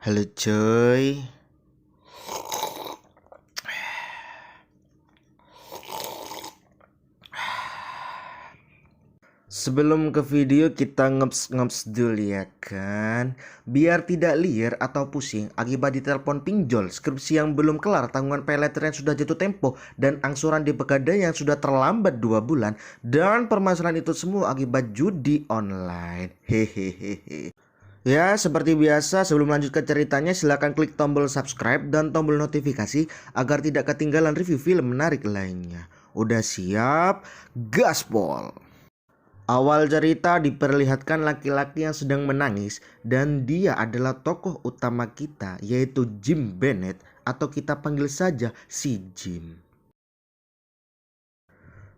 Halo coy. Sebelum ke video kita ngeps dulu ya kan. Biar tidak liar atau pusing akibat ditelepon pinjol, skripsi yang belum kelar, tanggungan paylater yang sudah jatuh tempo, dan angsuran di pegadaian yang sudah terlambat 2 bulan. Dan permasalahan itu semua akibat judi online. Hehehe. Ya, seperti biasa sebelum lanjut ke ceritanya silahkan klik tombol subscribe dan tombol notifikasi agar tidak ketinggalan review film menarik lainnya. Udah siap? Gaspol! Awal cerita diperlihatkan laki-laki yang sedang menangis dan dia adalah tokoh utama kita yaitu Jim Bennett atau kita panggil saja si Jim.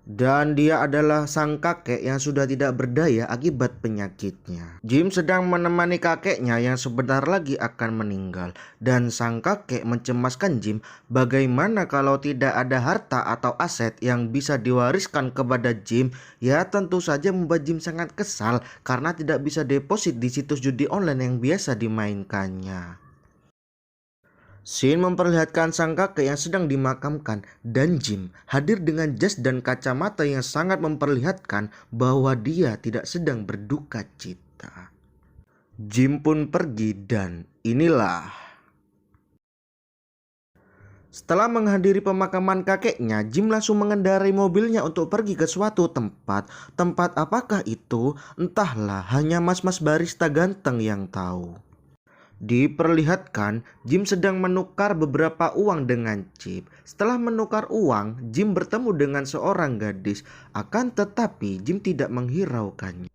Dan dia adalah sang kakek yang sudah tidak berdaya akibat penyakitnya. Jim sedang menemani kakeknya yang sebentar lagi akan meninggal. Dan sang kakek mencemaskan Jim, bagaimana kalau tidak ada harta atau aset yang bisa diwariskan kepada Jim. Ya tentu saja membuat Jim sangat kesal karena tidak bisa deposit di situs judi online yang biasa dimainkannya. Scene memperlihatkan sang kakek yang sedang dimakamkan dan Jim hadir dengan jas dan kacamata yang sangat memperlihatkan bahwa dia tidak sedang berduka cita. Jim pun pergi dan inilah. Setelah menghadiri pemakaman kakeknya, Jim langsung mengendarai mobilnya untuk pergi ke suatu tempat. Tempat apakah itu? Entahlah, hanya mas-mas barista ganteng yang tahu. Diperlihatkan Jim sedang menukar beberapa uang dengan chip. Setelah menukar uang, Jim bertemu dengan seorang gadis. Akan tetapi Jim tidak menghiraukannya.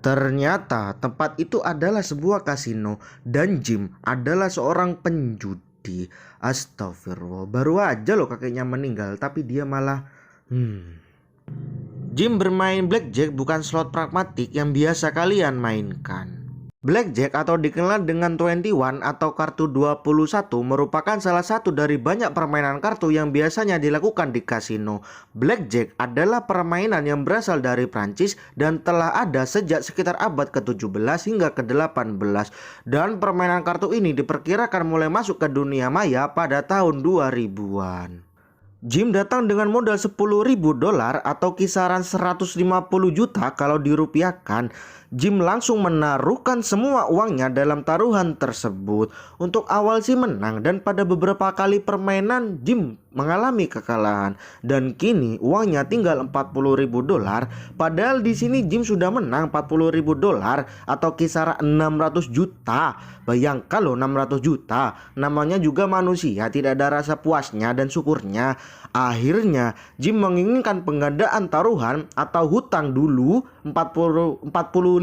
Ternyata tempat itu adalah sebuah kasino dan Jim adalah seorang penjudi. Astagfirullah, baru aja loh kakeknya meninggal tapi dia malah Jim bermain blackjack bukan slot pragmatik yang biasa kalian mainkan. Blackjack atau dikenal dengan 21 atau kartu 21 merupakan salah satu dari banyak permainan kartu yang biasanya dilakukan di kasino. Blackjack adalah permainan yang berasal dari Prancis dan telah ada sejak sekitar abad ke-17 hingga ke-18. Dan permainan kartu ini diperkirakan mulai masuk ke dunia maya pada tahun 2000-an. Jim datang dengan modal $10.000 atau kisaran 150 juta kalau dirupiahkan. Jim langsung menaruhkan semua uangnya dalam taruhan tersebut. Untuk awal sih menang dan pada beberapa kali permainan Jim mengalami kekalahan dan kini uangnya tinggal $40.000. Padahal di sini Jim sudah menang $40.000 atau kisaran 600 juta. Bayangkan loh 600 juta. Namanya juga manusia, tidak ada rasa puasnya dan syukurnya. Akhirnya Jim menginginkan penggandaan taruhan atau hutang dulu $40.000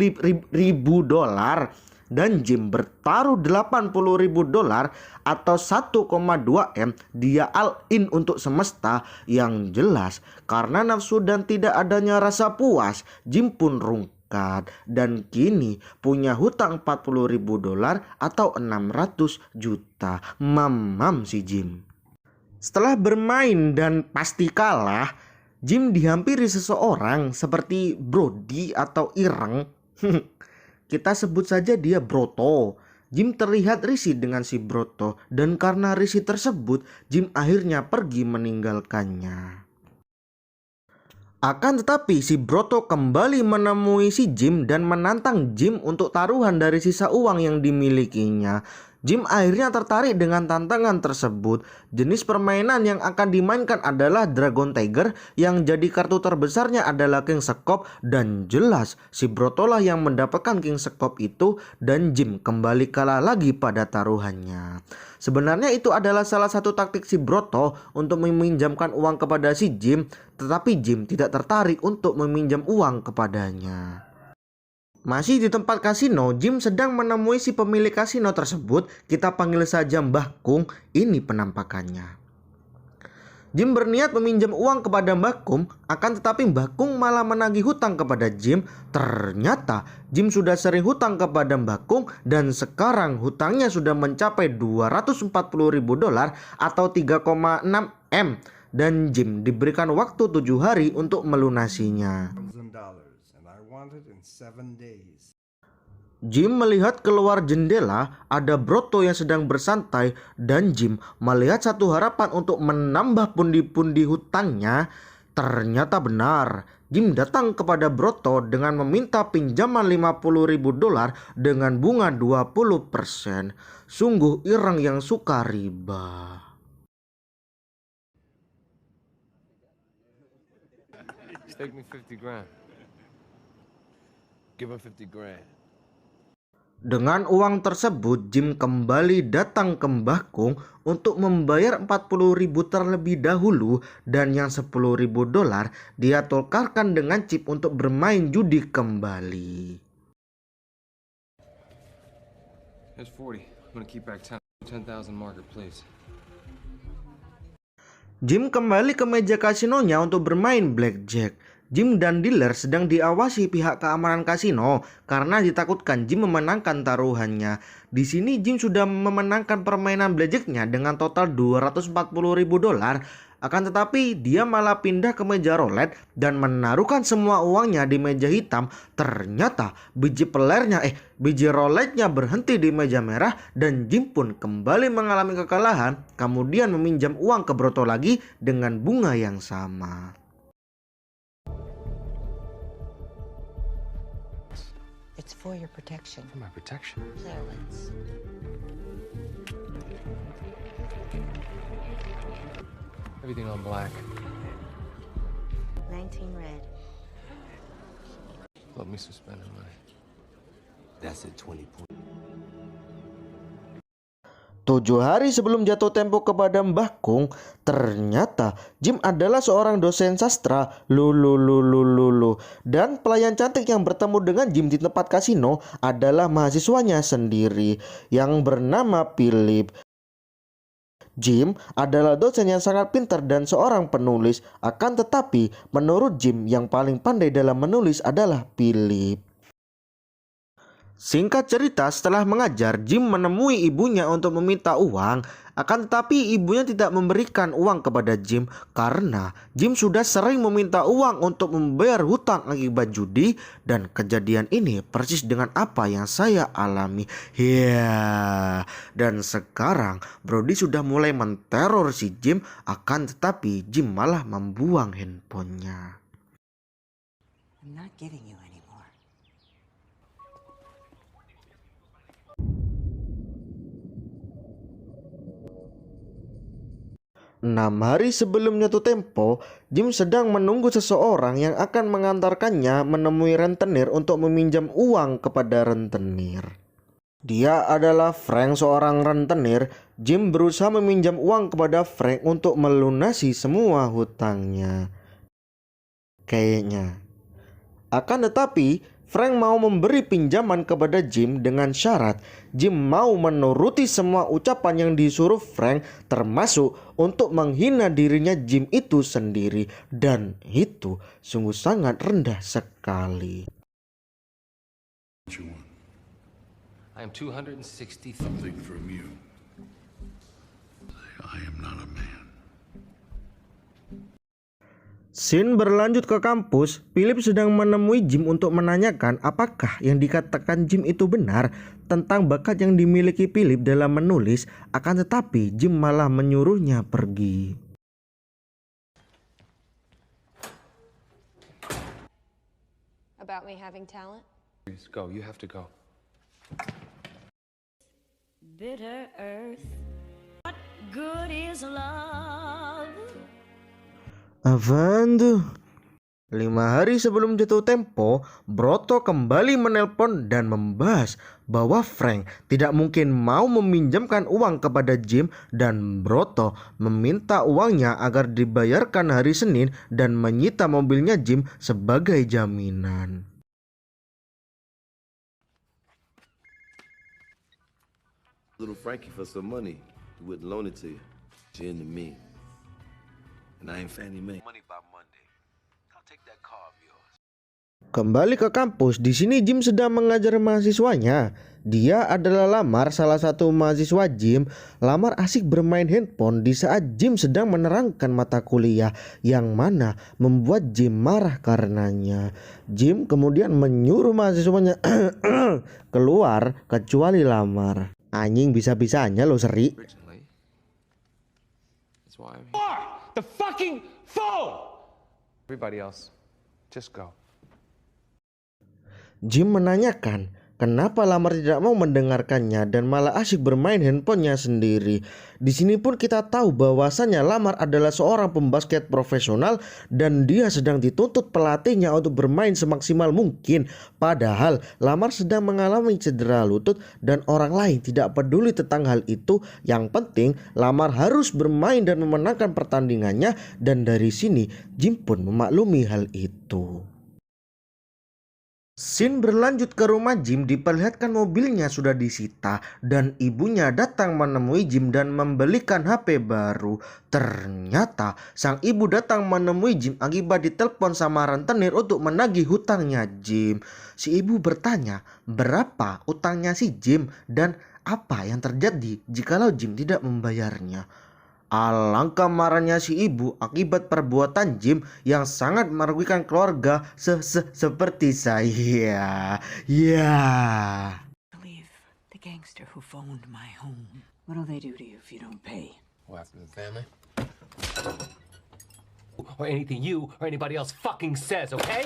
dan Jim bertaruh $80.000 atau 1,2 M. Dia all in untuk semesta. Yang jelas karena nafsu dan tidak adanya rasa puas, Jim pun rungkat dan kini punya hutang $40.000 atau 600 juta. Mamam si Jim. Setelah bermain dan pasti kalah, Jim dihampiri seseorang seperti Brody atau Ireng. Kita sebut saja dia Broto. Jim terlihat risih dengan si Broto dan karena risih tersebut Jim akhirnya pergi meninggalkannya. Akan tetapi si Broto kembali menemui si Jim dan menantang Jim untuk taruhan dari sisa uang yang dimilikinya. Jim akhirnya tertarik dengan tantangan tersebut. Jenis permainan yang akan dimainkan adalah Dragon Tiger yang jadi kartu terbesarnya adalah King Sekop dan jelas si Broto lah yang mendapatkan King Sekop itu dan Jim kembali kalah lagi pada taruhannya. Sebenarnya itu adalah salah satu taktik si Broto untuk meminjamkan uang kepada si Jim, tetapi Jim tidak tertarik untuk meminjam uang kepadanya. Masih di tempat kasino, Jim sedang menemui si pemilik kasino tersebut. Kita panggil saja Mbah Kung. Ini penampakannya. Jim berniat meminjam uang kepada Mbah Kung, akan tetapi Mbah Kung malah menagih hutang kepada Jim. Ternyata Jim sudah sering hutang kepada Mbah Kung dan sekarang hutangnya sudah mencapai $240.000 atau 3,6 M. Dan Jim diberikan waktu 7 hari untuk melunasinya. Jim melihat keluar jendela ada Broto yang sedang bersantai dan Jim melihat satu harapan untuk menambah pundi-pundi hutangnya. Ternyata benar. Jim datang kepada Broto dengan meminta pinjaman $50.000 dengan bunga 20%. Sungguh ireng yang suka riba. Take me 50 grand. Give him 50 grand. Dengan uang tersebut, Jim kembali datang ke Mbah Kung untuk membayar 40.000 terlebih dahulu dan yang $10.000 dia tukarkan dengan chip untuk bermain judi kembali. Here's 40. I'm gonna keep back 10,000 market, please. Jim kembali ke meja kasinonya untuk bermain blackjack. Jim dan dealer sedang diawasi pihak keamanan kasino karena ditakutkan Jim memenangkan taruhannya. Di sini Jim sudah memenangkan permainan blackjacknya dengan total $240.000. Akan tetapi dia malah pindah ke meja roulette dan menaruhkan semua uangnya di meja hitam. Ternyata biji roulette-nya berhenti di meja merah dan Jim pun kembali mengalami kekalahan. Kemudian meminjam uang ke Broto lagi dengan bunga yang sama. It's for your protection. For my protection. Clarence. Everything on black. 19 red. Love me some spending money. That's at 20 points. 7 hari sebelum jatuh tempo kepada Mbah Kung, ternyata Jim adalah seorang dosen sastra. Dan pelayan cantik yang bertemu dengan Jim di tempat kasino adalah mahasiswanya sendiri yang bernama Philip. Jim adalah dosen yang sangat pintar dan seorang penulis. Akan tetapi menurut Jim yang paling pandai dalam menulis adalah Philip. Singkat cerita, setelah mengajar, Jim menemui ibunya untuk meminta uang. Akan tetapi ibunya tidak memberikan uang kepada Jim karena Jim sudah sering meminta uang untuk membayar hutang akibat judi. Dan kejadian ini persis dengan apa yang saya alami. Dan sekarang Brody sudah mulai menteror si Jim. Akan tetapi Jim malah membuang handphonenya. I'm not giving you anymore. 6 hari sebelum jatuh tempo, Jim sedang menunggu seseorang yang akan mengantarkannya menemui rentenir untuk meminjam uang kepada rentenir. Dia adalah Frank, seorang rentenir. Jim berusaha meminjam uang kepada Frank untuk melunasi semua hutangnya. Kayaknya. Akan tetapi Frank mau memberi pinjaman kepada Jim dengan syarat Jim mau menuruti semua ucapan yang disuruh Frank, termasuk untuk menghina dirinya Jim itu sendiri. Dan itu sungguh sangat rendah sekali. I am 260 Something from you. I am not a man. Scene berlanjut ke kampus. Philip sedang menemui Jim untuk menanyakan apakah yang dikatakan Jim itu benar tentang bakat yang dimiliki Philip dalam menulis. Akan tetapi Jim malah menyuruhnya pergi. About me having talent? Please go. You have to go. Bitter earth, what good is love? Apaan tuh? 5 hari sebelum jatuh tempo, Broto kembali menelpon dan membahas bahwa Frank tidak mungkin mau meminjamkan uang kepada Jim dan Broto meminta uangnya agar dibayarkan hari Senin dan menyita mobilnya Jim sebagai jaminan. Little Frankie for some money. He wouldn't loan it to you. She into me. And I ain't Fannie Mae. Money by Monday. I'll take that car of yours. Kembali ke kampus, di sini Jim sedang mengajar mahasiswanya. Dia adalah Lamar, salah satu mahasiswa Jim. Lamar asik bermain handphone di saat Jim sedang menerangkan mata kuliah yang mana membuat Jim marah karenanya. Jim kemudian menyuruh mahasiswanya keluar kecuali Lamar. Anjing bisa-bisanya lo Seri. Originally. That's why I'm here. The fucking phone! Everybody else, just go. Jim menanyakan kenapa Lamar tidak mau mendengarkannya dan malah asyik bermain handphonenya sendiri. Di sini pun kita tahu bahwasannya Lamar adalah seorang pembasket profesional dan dia sedang dituntut pelatihnya untuk bermain semaksimal mungkin. Padahal Lamar sedang mengalami cedera lutut dan orang lain tidak peduli tentang hal itu. Yang penting Lamar harus bermain dan memenangkan pertandingannya, dan dari sini Jim pun memaklumi hal itu. Scene berlanjut ke rumah Jim, diperlihatkan mobilnya sudah disita dan ibunya datang menemui Jim dan membelikan HP baru. Ternyata sang ibu datang menemui Jim akibat ditelepon sama rentenir untuk menagih hutangnya Jim. Si ibu bertanya berapa utangnya si Jim dan apa yang terjadi jikalau Jim tidak membayarnya. Alangkah marahnya si ibu akibat perbuatan Jim yang sangat merugikan keluarga seperti saya. Believe the gangster who phoned my home. What'll they do to you if you don't pay? What happened to the family? Or anything you or anybody else fucking says, okay?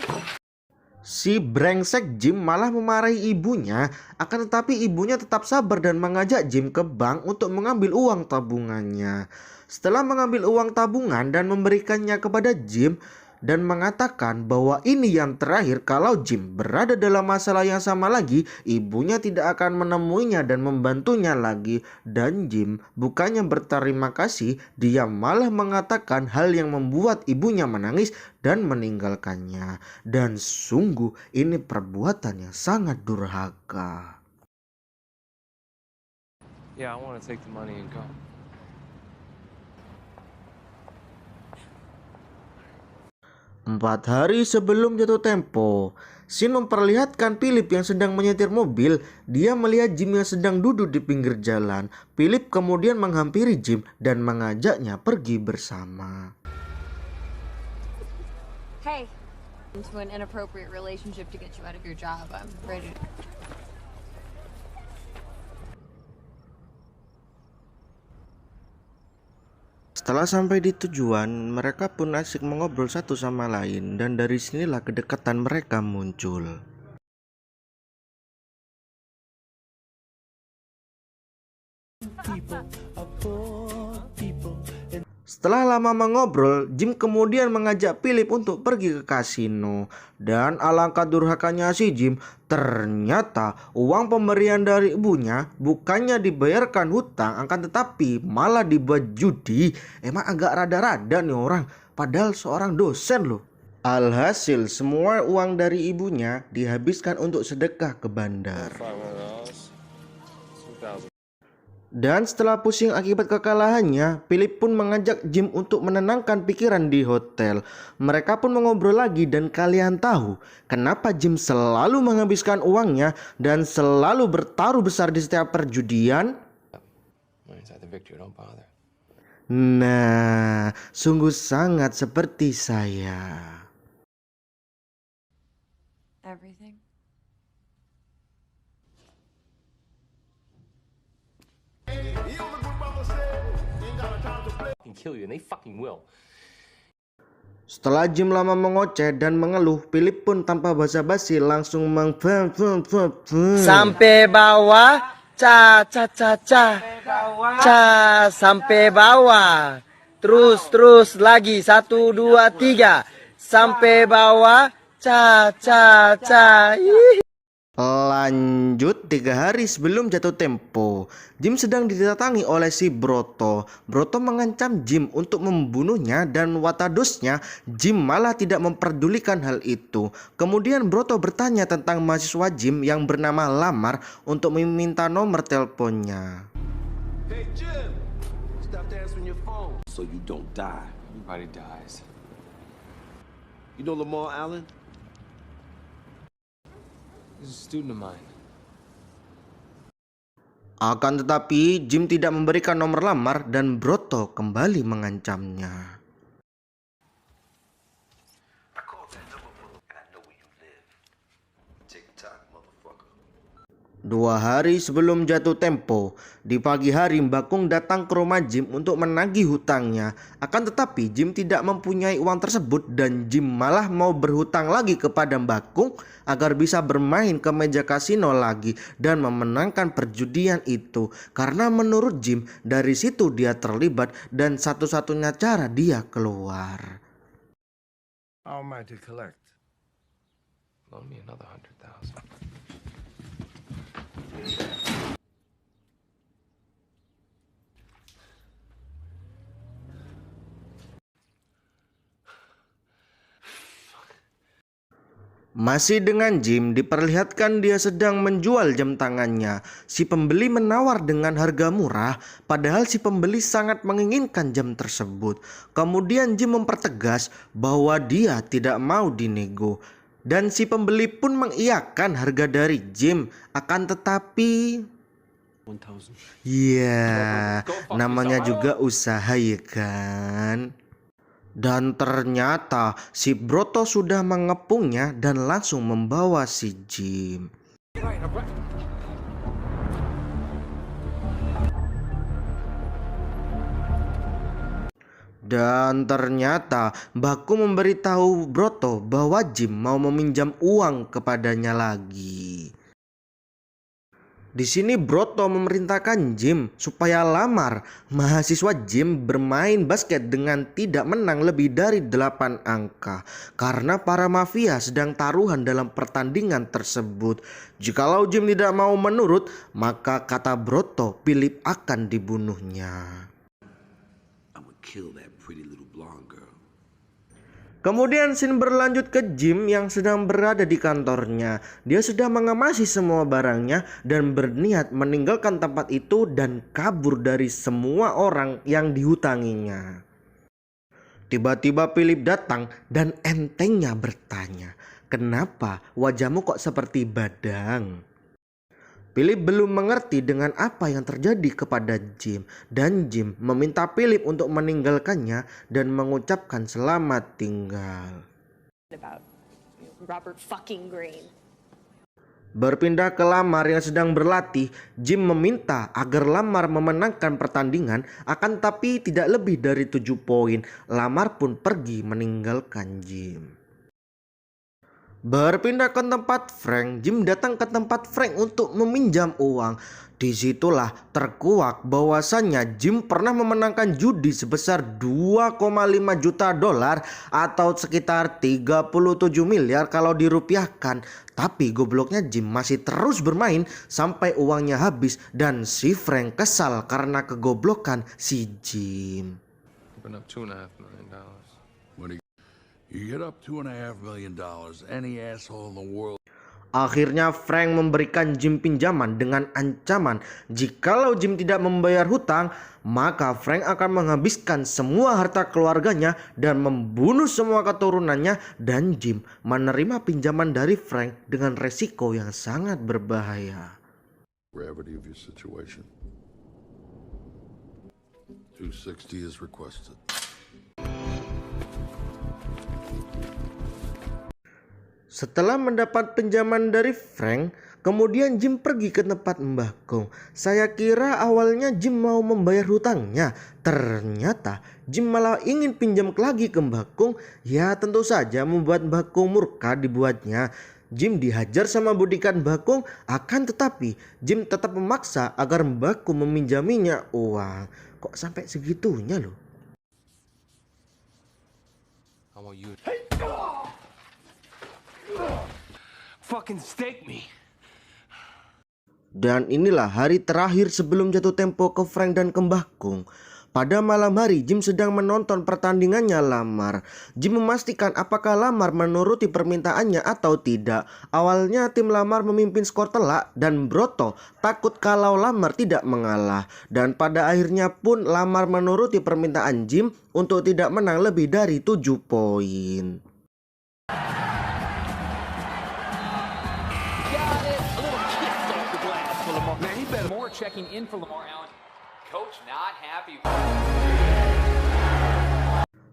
Si brengsek Jim malah memarahi ibunya, akan tetapi ibunya tetap sabar dan mengajak Jim ke bank untuk mengambil uang tabungannya. Setelah mengambil uang tabungan dan memberikannya kepada Jim dan mengatakan bahwa ini yang terakhir, kalau Jim berada dalam masalah yang sama lagi, ibunya tidak akan menemuinya dan membantunya lagi. Dan Jim bukannya berterima kasih, dia malah mengatakan hal yang membuat ibunya menangis dan meninggalkannya. Dan sungguh ini perbuatan yang sangat durhaka. Yeah, I want to take the money and go. Empat hari sebelum jatuh tempo, scene memperlihatkan Philip yang sedang menyetir mobil. Dia melihat Jim yang sedang duduk di pinggir jalan. Philip kemudian menghampiri Jim dan mengajaknya pergi bersama. Hey, into an inappropriate relationship to get you out of your job. I'm ready. Setelah sampai di tujuan, mereka pun asik mengobrol satu sama lain dan dari sinilah kedekatan mereka muncul. Setelah lama mengobrol, Jim kemudian mengajak Philip untuk pergi ke kasino. Dan alangkah durhakanya si Jim, ternyata uang pemberian dari ibunya bukannya dibayarkan hutang, akan tetapi malah dibuat judi. Emang agak rada-rada nih orang, padahal seorang dosen loh. Alhasil semua uang dari ibunya dihabiskan untuk sedekah ke bandar. $2,000. Dan setelah pusing akibat kekalahannya, Philip pun mengajak Jim untuk menenangkan pikiran di hotel. Mereka pun mengobrol lagi dan kalian tahu kenapa Jim selalu menghabiskan uangnya dan selalu bertaruh besar di setiap perjudian? Inside the victory, don't bother. Nah, sungguh sangat seperti saya. Everything? Kill you, and they fucking will. Setelah Jim lama mengoceh dan mengeluh, Philip pun tanpa basa-basi langsung sampai bawah, ca sampai bawah, terus lagi 1 2 3 sampai bawah, ca. Lanjut, 3 hari sebelum jatuh tempo, Jim sedang didatangi oleh si Broto. Broto mengancam Jim untuk membunuhnya dan watadosnya Jim malah tidak memperdulikan hal itu. Kemudian Broto bertanya tentang mahasiswa Jim yang bernama Lamar untuk meminta nomor teleponnya. Hey Jim, stop answering your phone so you don't die. Everybody dies. You know Lamar Allen? He's a student of mine. Akan tetapi, Jim tidak memberikan nomor lamar dan Broto kembali mengancamnya. I called that number, and I know where you live. Tick-tock, motherfucker. 2 hari sebelum jatuh tempo, di pagi hari Mbak Kung datang ke rumah Jim untuk menagih hutangnya. Akan tetapi Jim tidak mempunyai uang tersebut dan Jim malah mau berhutang lagi kepada Mbak Kung agar bisa bermain ke meja kasino lagi dan memenangkan perjudian itu. Karena menurut Jim dari situ dia terlibat dan satu-satunya cara dia keluar. How am I to collect? Loan me another 100,000. Masih dengan Jim, diperlihatkan dia sedang menjual jam tangannya. Si pembeli menawar dengan harga murah, padahal si pembeli sangat menginginkan jam tersebut. Kemudian Jim mempertegas bahwa dia tidak mau dinego. Dan si pembeli pun mengiyakan harga dari Jim. Akan tetapi... Ya, namanya juga usaha ya kan? Dan ternyata si Broto sudah mengepungnya dan langsung membawa si Jim. Dan ternyata Baku memberitahu Broto bahwa Jim mau meminjam uang kepadanya lagi. Di sini Broto memerintahkan Jim supaya lamar mahasiswa Jim bermain basket dengan tidak menang lebih dari 8 angka. Karena para mafia sedang taruhan dalam pertandingan tersebut. Jikalau Jim tidak mau menurut, maka kata Broto, Philip akan dibunuhnya. I would kill that pretty little blonde girl. Kemudian scene berlanjut ke Jim yang sedang berada di kantornya. Dia sudah mengemasi semua barangnya dan berniat meninggalkan tempat itu dan kabur dari semua orang yang dihutanginya. Tiba-tiba Philip datang dan entengnya bertanya, "Kenapa wajahmu kok seperti badang?" Philip belum mengerti dengan apa yang terjadi kepada Jim dan Jim meminta Philip untuk meninggalkannya dan mengucapkan selamat tinggal. About Robert fucking Greene. Berpindah ke Lamar yang sedang berlatih, Jim meminta agar Lamar memenangkan pertandingan, akan tapi tidak lebih dari 7 poin. Lamar pun pergi meninggalkan Jim. Berpindah ke tempat Frank, Jim datang ke tempat Frank untuk meminjam uang. Disitulah terkuak bahwasannya Jim pernah memenangkan judi sebesar 2,5 juta dolar atau sekitar 37 miliar kalau dirupiahkan. Tapi gobloknya Jim masih terus bermain sampai uangnya habis dan si Frank kesal karena kegoblokan si Jim. Open up $2.5 million. You get up $2.5 million, any asshole in the world. Akhirnya Frank memberikan Jim pinjaman dengan ancaman jikalau Jim tidak membayar hutang, maka Frank akan menghabiskan semua harta keluarganya dan membunuh semua keturunannya, dan Jim menerima pinjaman dari Frank dengan resiko yang sangat berbahaya. Gravity of your situation. 260 is requested. Setelah mendapat pinjaman dari Frank, kemudian Jim pergi ke tempat Mbah Kung. Saya kira awalnya Jim mau membayar hutangnya. Ternyata Jim malah ingin pinjam lagi ke Mbah Kung. Ya tentu saja membuat Mbah Kung murka dibuatnya. Jim dihajar sama bodyguard Mbah Kung, akan tetapi Jim tetap memaksa agar Mbah Kung meminjaminya uang. Kok sampai segitunya loh? I want you. Fucking stake me. Dan inilah hari terakhir sebelum jatuh tempo ke Frank dan ke Mbah Kung. Pada malam hari Jim sedang menonton pertandingannya Lamar. Jim memastikan apakah Lamar menuruti permintaannya atau tidak. Awalnya tim Lamar memimpin skor telak dan Broto takut kalau Lamar tidak mengalah. Dan pada akhirnya pun Lamar menuruti permintaan Jim untuk tidak menang lebih dari 7 poin. checking in for Lamar Allen. Coach not happy.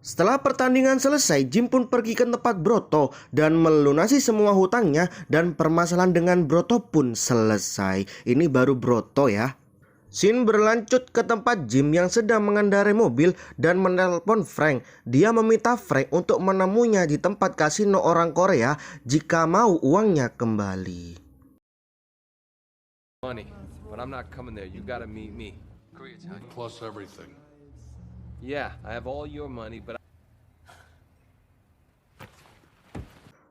Setelah pertandingan selesai, Jim pun pergi ke tempat Broto dan melunasi semua hutangnya dan permasalahan dengan Broto pun selesai. Ini baru Broto ya. Scene berlanjut ke tempat Jim yang sedang mengendarai mobil dan menelpon Frank. Dia meminta Frank untuk menemuinya di tempat kasino orang Korea jika mau uangnya kembali. Money, but I'm not coming there. You gotta meet me. Plus everything. Yeah, I have all your money, but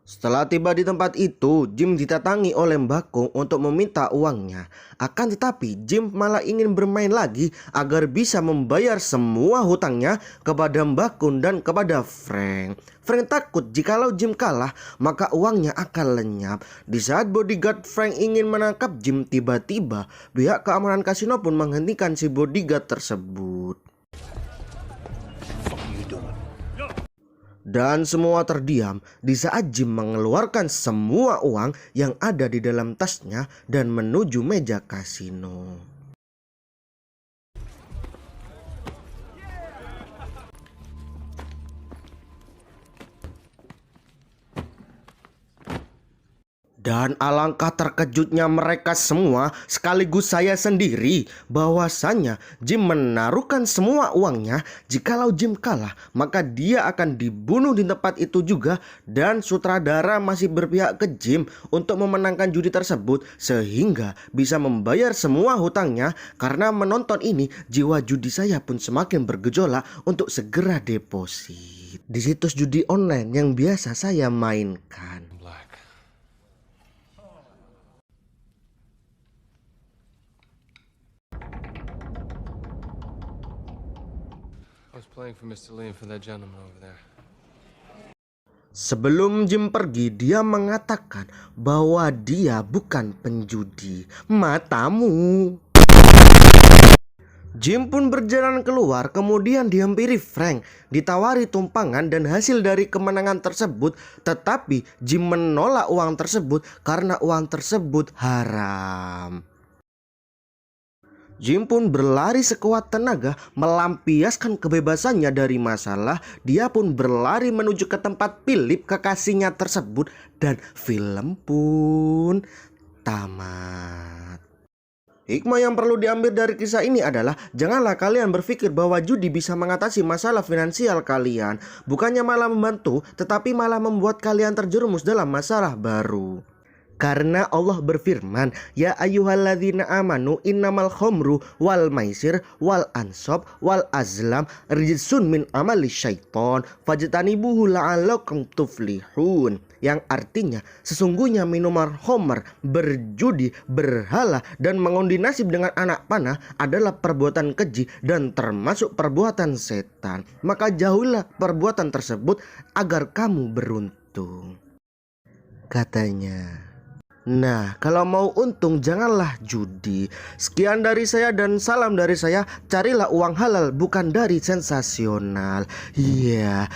Setelah tiba di tempat itu, Jim didatangi oleh Mbak Kung untuk meminta uangnya. Akan tetapi, Jim malah ingin bermain lagi agar bisa membayar semua hutangnya kepada Mbak Kung dan kepada Frank. Frank takut jikalau Jim kalah, maka uangnya akan lenyap. Di saat bodyguard Frank ingin menangkap Jim, tiba-tiba pihak keamanan kasino pun menghentikan si bodyguard tersebut. Dan semua terdiam di saat Jim mengeluarkan semua uang yang ada di dalam tasnya dan menuju meja kasino. Dan alangkah terkejutnya mereka semua, sekaligus saya sendiri, bahwasannya Jim menaruhkan semua uangnya. Jikalau Jim kalah, maka dia akan dibunuh di tempat itu juga. Dan sutradara masih berpihak ke Jim untuk memenangkan judi tersebut sehingga bisa membayar semua hutangnya. Karena menonton ini, jiwa judi saya pun semakin bergejolak untuk segera deposit di situs judi online yang biasa saya mainkan. I was playing for Mr. Lee and for that gentleman over there. Sebelum Jim pergi, dia mengatakan bahwa dia bukan penjudi. Matamu. Jim pun berjalan keluar, kemudian dihampiri Frank, ditawari tumpangan dan hasil dari kemenangan tersebut. Tetapi Jim menolak uang tersebut karena uang tersebut haram. Jim pun berlari sekuat tenaga melampiaskan kebebasannya dari masalah. Dia pun berlari menuju ke tempat Philip, kekasihnya tersebut, dan film pun tamat. Hikmah yang perlu diambil dari kisah ini adalah janganlah kalian berpikir bahwa judi bisa mengatasi masalah finansial kalian. Bukannya malah membantu, tetapi malah membuat kalian terjerumus dalam masalah baru. Karena Allah berfirman, ya ayyuhalladzina amanu innamal khamru wal maisir wal ansab wal azlam rijsun min amali syaiton fajtanibuhu la'allakum tuflihun. Yang artinya sesungguhnya minuman khamr, berjudi, berhala dan mengundi nasib dengan anak panah adalah perbuatan keji dan termasuk perbuatan setan. Maka jauhilah perbuatan tersebut agar kamu beruntung, katanya. Nah, kalau mau untung janganlah judi. Sekian dari saya dan salam dari saya. Carilah uang halal, bukan dari sensasional. Iya.